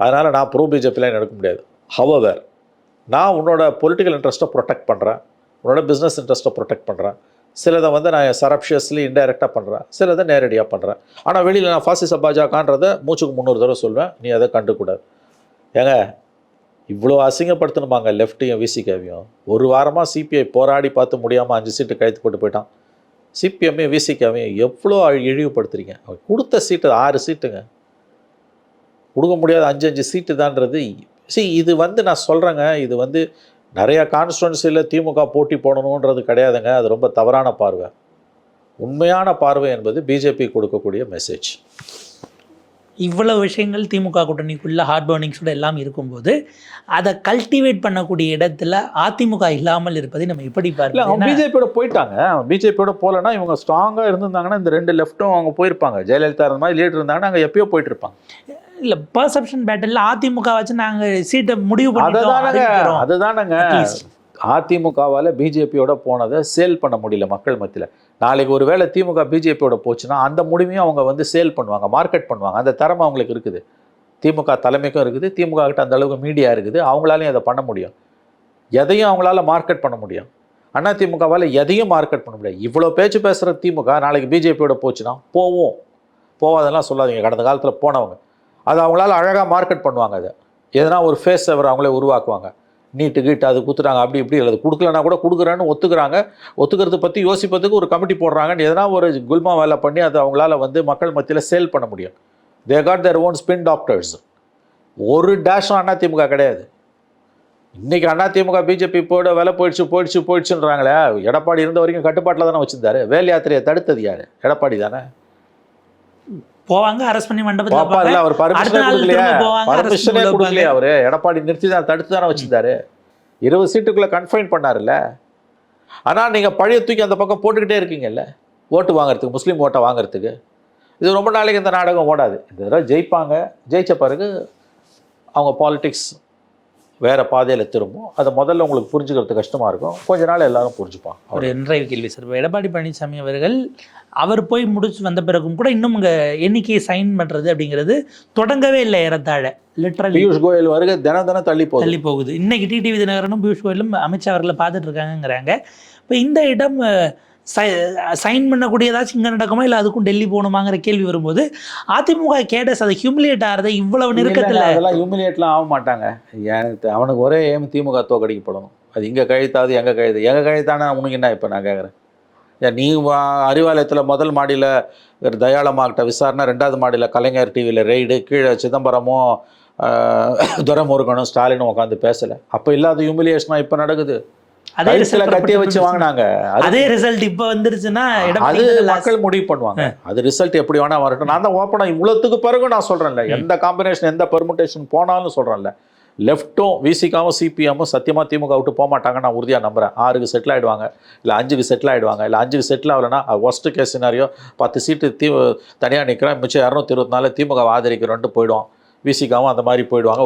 [SPEAKER 2] அதனால் நான் ப்ரோ பிஜேபிலாம் எடுக்க முடியாது. ஹவவர், நான் உன்னோட பொலிட்டிக்கல் இன்ட்ரெஸ்ட்டை ப்ரொடெக்ட் பண்ணுறேன், உன்னோட பிஸ்னஸ் இன்ட்ரெஸ்ட்டை ப்ரொடெக்ட் பண்ணுறேன். சிலதை வந்து நான் சரப்ஷியஸ்லி இன்டைரக்டாக பண்ணுறேன், சிலதை நேரடியாக பண்ணுறேன். ஆனால் வெளியில் நான் ஃபாசிச பாஜகன்றதை மூச்சுக்கு 300 தடவை சொல்வேன், நீ அதை கண்டுக்கூடாது. ஏங்க இவ்வளோ அசிங்கப்படுத்தணுமாங்க லெஃப்ட்டையும் விசிகாவையும்? ஒரு வாரமாக சிபிஐ போராடி பார்த்து முடியாமல் 5 சீட்டு கழுத்து போட்டு போயிட்டான். சிபிஎம்மையும் விசிகாவையும் எவ்வளோ இழிவுபடுத்துறீங்க? அவர் கொடுத்த சீட்டு 6 சீட்டுங்க, கொடுக்க முடியாத 5 சீட்டு தான்றது. இது வந்து நான் சொல்கிறேங்க, இது வந்து நிறையா கான்ஸ்டுவன்சியில் திமுக போட்டி போடணுன்றது கிடையாதுங்க. அது ரொம்ப தவறான பார்வை. உண்மையான பார்வை என்பது பிஜேபி கொடுக்கக்கூடிய மெசேஜ்.
[SPEAKER 1] இவ்வளவு விஷயங்கள் திமுக கூட்டணிக்குள்ள ஹார்ட் பர்னிங்ஸோட எல்லாம் இருக்கும்போது அதை கல்டிவேட் பண்ணக்கூடிய இடத்துல அதிமுக இல்லாமல் இருப்பதை நம்ம எப்படி பார்க்கலாம்?
[SPEAKER 2] அவங்க பிஜேபியோட போயிட்டாங்க. பிஜேபியோட போகலன்னா இவங்க ஸ்ட்ராங்காக இருந்திருந்தாங்கன்னா இந்த 2 லெஃப்ட்டும் அவங்க போயிருப்பாங்க. ஜெயலலிதா இருந்த மாதிரி லீடர் இருந்தாங்கன்னா அங்கே எப்பயோ போயிட்டு இருப்பாங்க.
[SPEAKER 1] இல்லை, பர்செப்ஷன் பேட்டில் அதிமுக வச்சு நாங்கள் சீட்டை முடிவு பண்ணிட்டோம்.
[SPEAKER 2] அதுதானங்க, அதிமுகவால் பிஜேபியோட போனதை சேல் பண்ண முடியல மக்கள் மத்தியில். நாளைக்கு ஒரு வேளை திமுக பிஜேபியோட போச்சுன்னா அந்த முடிவையும் அவங்க வந்து சேல் பண்ணுவாங்க, மார்க்கெட் பண்ணுவாங்க. அந்த திறமை அவங்களுக்கு இருக்குது. திமுக தலைமைக்கும் இருக்குது, திமுக கிட்ட அந்த அளவுக்கு மீடியா இருக்குது, அவங்களாலையும் அதை பண்ண முடியும். எதையும் அவங்களால மார்க்கெட் பண்ண முடியும். அதிமுகவால் எதையும் மார்க்கெட் பண்ண முடியாது. இவ்வளோ பேச்சு பேசுகிற திமுக நாளைக்கு பிஜேபியோட போச்சுன்னா போவாதெல்லாம் சொல்லாதீங்க. கடந்த காலத்தில் போனவங்க அது அவங்களால அழகாக மார்க்கெட் பண்ணுவாங்க. அதை எதனா ஒரு ஃபேஸ் சேவர் அவங்களே உருவாக்குவாங்க. நீட்டு கீட்டு அது கொடுத்துறாங்க, அப்படி இப்படி இல்லை, கொடுக்கலன்னா கூட கொடுக்குறேன்னு ஒத்துக்கிறாங்க. ஒத்துக்கிறத பற்றி யோசிப்பதுக்கு ஒரு கமிட்டி போடுறாங்கன்னு எதனா ஒரு குல்மா வேலை பண்ணி அதை அவங்களால வந்து மக்கள் மத்தியில் சேல் பண்ண முடியும். They got their own spin doctors. ஒரு டேஷும் அதிமுக கிடையாது. இன்றைக்கி அதிமுக பிஜேபி போட வேலை போயிடுச்சுன்றாங்களே. எடப்பாடி இருந்த வரைக்கும் கட்டுப்பாட்டில் தானே வச்சுருந்தாரு. வேல் யாத்திரையை தடுத்தது யார்? எடப்பாடி தானே.
[SPEAKER 1] போவாங்க, அரெஸ்ட் பண்ணி மண்டபத்தில்
[SPEAKER 2] அவர் பர்மிஷனே கொடுக்கலையே. அவர் எடப்பாடி நிறுத்தி தான் தடுத்து தானே வச்சிருந்தாரு. 20 சீட்டுக்குள்ளே கன்ஃபைன் பண்ணாருல்ல. ஆனால் நீங்கள் பழைய தூக்கி அந்த பக்கம் போட்டுக்கிட்டே இருக்கீங்கல்ல, ஓட்டு வாங்குறதுக்கு, முஸ்லீம் ஓட்டை வாங்குறதுக்கு. இது ரொம்ப நாளைக்கு இந்த நாடகம் ஓடாது. இந்த தடவை ஜெயிப்பாங்க. ஜெயிச்ச பிறகு அவங்க பாலிடிக்ஸ் வேறு பாதையில் திரும்பும். அதை முதல்ல உங்களுக்கு புரிஞ்சுக்கிறது கஷ்டமாக இருக்கும். கொஞ்ச நாள் எல்லாரும் புரிஞ்சுப்பாங்க.
[SPEAKER 1] ஒரு இன்றைய கேள்வி சார், எடப்பாடி பழனிசாமி அவர்கள் அவர் போய் முடிச்சு வந்த பிறகும் கூட இன்னும் இங்கே எண்ணிக்கையை சைன் பண்ணுறது அப்படிங்கிறது தொடங்கவே இல்லை. ஏறத்தாழ லிட்டரலி
[SPEAKER 2] பியூஷ் கோயல் வருகை தினம் தள்ளி
[SPEAKER 1] போகுது. இன்னைக்கு டிடிவி தினகரனும் பியூஷ் கோயலும் அமித்ஷா அவர்களை பார்த்துட்டு இருக்காங்கிறாங்க. இப்போ இந்த இடம் சைன் பண்ணக்கூடியதாச்சும் இங்கே நடக்குமா, இல்லை அதுக்கும் டெல்லி போகணுமாங்கிற கேள்வி வரும்போது அதிமுக கேடஸ் அதை ஹியூமிலியேட் ஆகிறத இவ்வளவு நெருக்கத்தில்.
[SPEAKER 2] அதெல்லாம் ஹியூமிலியேட்லாம் ஆக மாட்டாங்க. அவனுக்கு ஒரே ஏம் திமுக தோக்கடிக்கப்படணும். அது இங்கே கழித்தாவது எங்கே கழித்தானா உனக்கு என்ன? இப்போ நான் கேட்குறேன், நீ அறிவாலயத்தில் முதல் மாடியில் தயாளமாகிட்ட விசாரணை, 2வது மாடியில் கலைஞர் டிவியில் ரெய்டு, கீழே சிதம்பரமும் துரைமுருகனும் ஸ்டாலினும் உட்காந்து பேசலை. அப்போ இல்லாத ஹியூமிலியேஷனாக இப்போ நடக்குது. கத்தியை வச்சு வாங்கினாங்க.
[SPEAKER 1] அதே ரிசல்ட் இப்போ வந்துருச்சுன்னா
[SPEAKER 2] அது மக்கள் முடிவு பண்ணுவாங்க. அது ரிசல்ட் எப்படி வேணா வரட்டும். நான் தான் ஓப்பனாக இவ்வளோத்துக்கு பிறகு நான் சொல்கிறேன்ல, எந்த காம்பினேஷன் எந்த பெர்முட்டேஷன் போனாலும் சொல்கிறேன்ல, லெஃப்ட்டும் விசிகாவும் சிபிஎம்மும் சத்தியமாக திமுக விட்டு போக மாட்டாங்க. நான் உறுதியாக நம்புகிறேன். 6க்கு செட்டில் ஆகிடுவாங்க, இல்லை 5க்கு செட்டில் ஆகிடுவாங்க. இல்லை 5க்கு செட்டில் ஆகலைன்னா ஒஸ்ட் கேஸ் சினாரியோ 10 சீட்டு தனியாக நிற்கிறேன், மிச்சம் 224 திமுக ஆதரிக்கிறோன்ட்டு போயிடுவான். விசிகாவும் அந்த மாதிரி போயிடுவாங்க.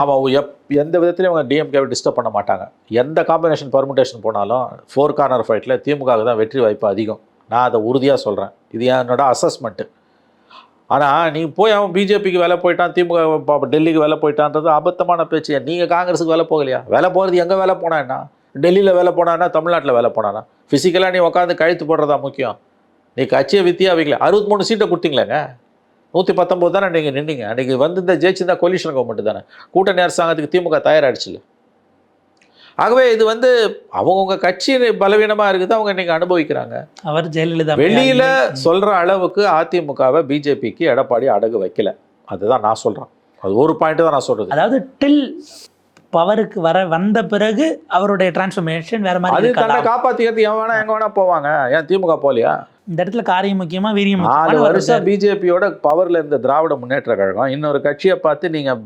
[SPEAKER 2] ஆமாம், எந்த விதத்துலையும் அவங்க டிஎம்கேவை டிஸ்டர்ப் பண்ண மாட்டாங்க. எந்த காம்பினேஷன் பர்முட்டேஷன் போனாலும் 4 கார்னர் ஃபைட்டில் திமுகவுக்கு தான் வெற்றி வாய்ப்பு அதிகம். நான் அதை உறுதியாக சொல்கிறேன். இது என்னோட அசஸ்மெண்ட்டு. ஆனால் நீ போய் அவன் பிஜேபிக்கு வேலை போயிட்டான், திமுக டெல்லிக்கு வேலை போயிட்டான்றது அபத்தமான பேச்சு. நீங்கள் காங்கிரஸுக்கு வேலை போகலையா? வேலை போகிறது எங்கே வேலை போனா என்ன? டெல்லியில் வேலை போனான்னா, தமிழ்நாட்டில் வேலை போனானா? ஃபிசிக்கலாக நீ உட்காந்து கழுத்து போடுறதா முக்கியம்? நீ கட்சியை வித்தியா வைக்கல. 63 சீட்டை கொடுத்தீங்களேங்க. 119 தானே நீங்கள் நின்னீங்க. அன்றைக்கி வந்து இந்த ஜெயிச்சிருந்தா கொலிஷன் கவர்மெண்ட் தானே, கூட்டணி அரசாங்கத்துக்கு திமுக தயாராகிடுச்சுல. ஆகவே இது வந்து அவங்கவுங்க கட்சி பலவீனமாக இருக்குது, அவங்க இன்னைக்கு அனுபவிக்கிறாங்க.
[SPEAKER 1] அவர் ஜெயலலிதா
[SPEAKER 2] வெளியில் சொல்கிற அளவுக்கு அதிமுகவை பிஜேபிக்கு எடப்பாடி அடகு வைக்கல, அதுதான் நான் சொல்கிறேன். அது ஒரு பாயிண்ட் தான் நான் சொல்கிறது.
[SPEAKER 1] அதாவது டில் பவருக்கு வந்த பிறகு அவருடைய டிரான்ஸ்ஃபர்மேஷன் வேற மாதிரி
[SPEAKER 2] அது தன்னை காப்பாற்றிக்கிறது எவன் வேணா எங்கே வேணா போவாங்க. ஏன் திமுக போலியா?
[SPEAKER 1] இந்த இடத்துல காரியம் முக்கியமா வீரியம்
[SPEAKER 2] 4 வருஷம் பிஜேபியோட பவரில் இருந்த திராவிட முன்னேற்ற கழகம் இன்னொரு கட்சியை பார்த்து நீங்கள்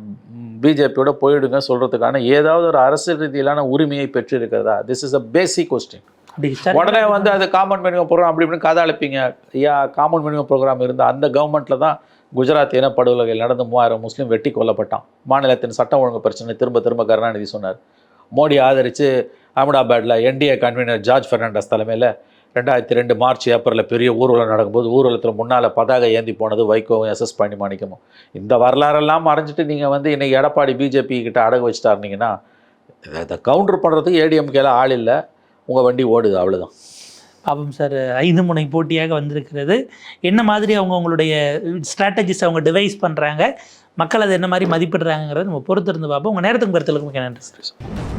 [SPEAKER 2] பிஜேபியோட போயிடுங்க சொல்கிறதுக்கான ஏதாவது ஒரு அரசியல் ரீதியிலான உரிமையை பெற்றிருக்கிறதா? This is a basic question. உடனே வந்து அது காமன் மினிமம் ப்ரோக்ராம் அப்படி இப்படின்னு கதை அழைப்பீங்க. ஐயா, காமன் மினிமம் ப்ரோக்ராம் இருந்தால் அந்த கவர்மெண்ட்டில் தான் குஜராத் இனப்படுகொலைகள் நடந்து 3000 முஸ்லீம் வெட்டி கொல்லப்பட்டான். மாநிலத்தின் சட்டம் ஒழுங்கு பிரச்சனை திரும்ப திரும்ப கருணாநிதி சொன்னார். மோடி ஆதரித்து அகமதாபாத்தில் என்டிஏ கன்வீனர் ஜார்ஜ் பெர்னாண்டஸ் தலைமையில் 2002 மார்ச் ஏப்ரலில் பெரிய ஊர்வலம் நடக்கும்போது ஊர்வலத்தில் முன்னால் பதாகை ஏந்தி போனது வைகோவும் எஸ்எஸ் பழனிமாணிக்கமும். இந்த வரலாறெல்லாம் மறைஞ்சிட்டு நீங்கள் வந்து இன்றைக்கி எடப்பாடி பிஜேபி கிட்ட அடகு வச்சுட்டாருனீங்கன்னா இதை கவுண்டர் பண்ணுறதுக்கு ஏடிஎம்கேல ஆள் இல்லை, உங்கள் வண்டி ஓடுது, அவ்வளோதான்.
[SPEAKER 1] பாவம் சார், 5 முனை போட்டியாக வந்திருக்கிறது. என்ன மாதிரி அவங்களுடைய ஸ்ட்ராட்டஜிஸ் அவங்க டிவைஸ் பண்ணுறாங்க, மக்கள் அதை என்ன மாதிரி மதிப்பிடுறாங்கிறத நம்ம பொறுத்திருந்து பார்ப்போம். உங்கள் நேரத்துக்கு கருத்துக்களுக்கு மிக நன்றி சார்.